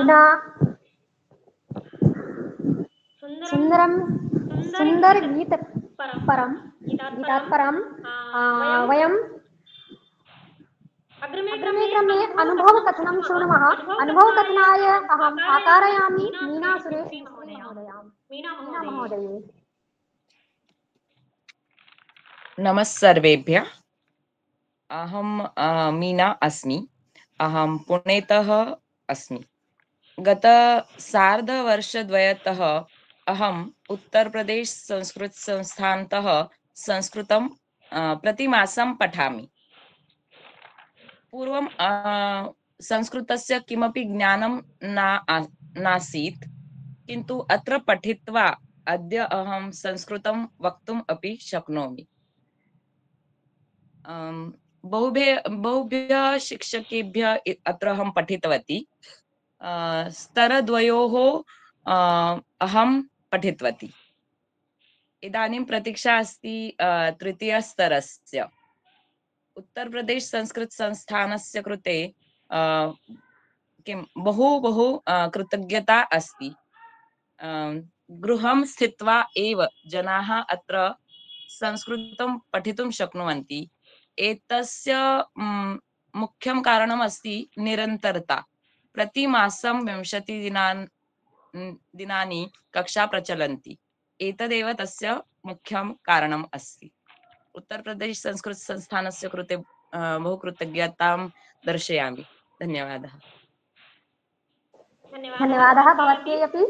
विना सुंदरम सुंदर गीत परम गीतात परम वयम अग्रिमे क्रमे अनुभव कथनं शृणुमः। अनुभव कथनाय अहम् आकारयामि मीना सुरेश मीना महोदये। नमस्सर्वेभ्यः। अहं मीना अस्मि। अहं पुणेतः अस्मि। गत सार्धवर्षद्वयतः अहम् उत्तरप्रदेश संस्कृतसंस्थानतः संस्कृतं प्रतिमासं पठामि। पूर्वं संस्कृतस्य किमपि ज्ञानं नासीत्, किन्तु अत्र पठित्वा अद्य अहं संस्कृतं वक्तुम् अपि शक्नोमि। बहुभ्यः शिक्षकेभ्यः अत्र अहं पठितवती। स्तरद्वयोः अहं पठितवती। इदानीं प्रतीक्षा अस्ति तृतीयस्तरस्य। उत्तरप्रदेश संस्कृत संस्थानस्य कृते बहु कृतज्ञता अस्ति। गृहं स्थित्वा एव जनाः अत्र संस्कृतं पठितुं शक्नुवन्ति। एतस्य मुख्यं कारणम् अस्ति निरन्तरता। प्रतिमासं 20 दिनानि कक्षा प्रचलन्ति। एतदेव तस्य मुख्यं कारणम् अस्ति। उत्तरप्रदेश संस्कृत संस्थानस्य कृते बहु कृतज्ञतां दर्शयामि। धन्यवादः। धन्यवादः भवत्यै अपि।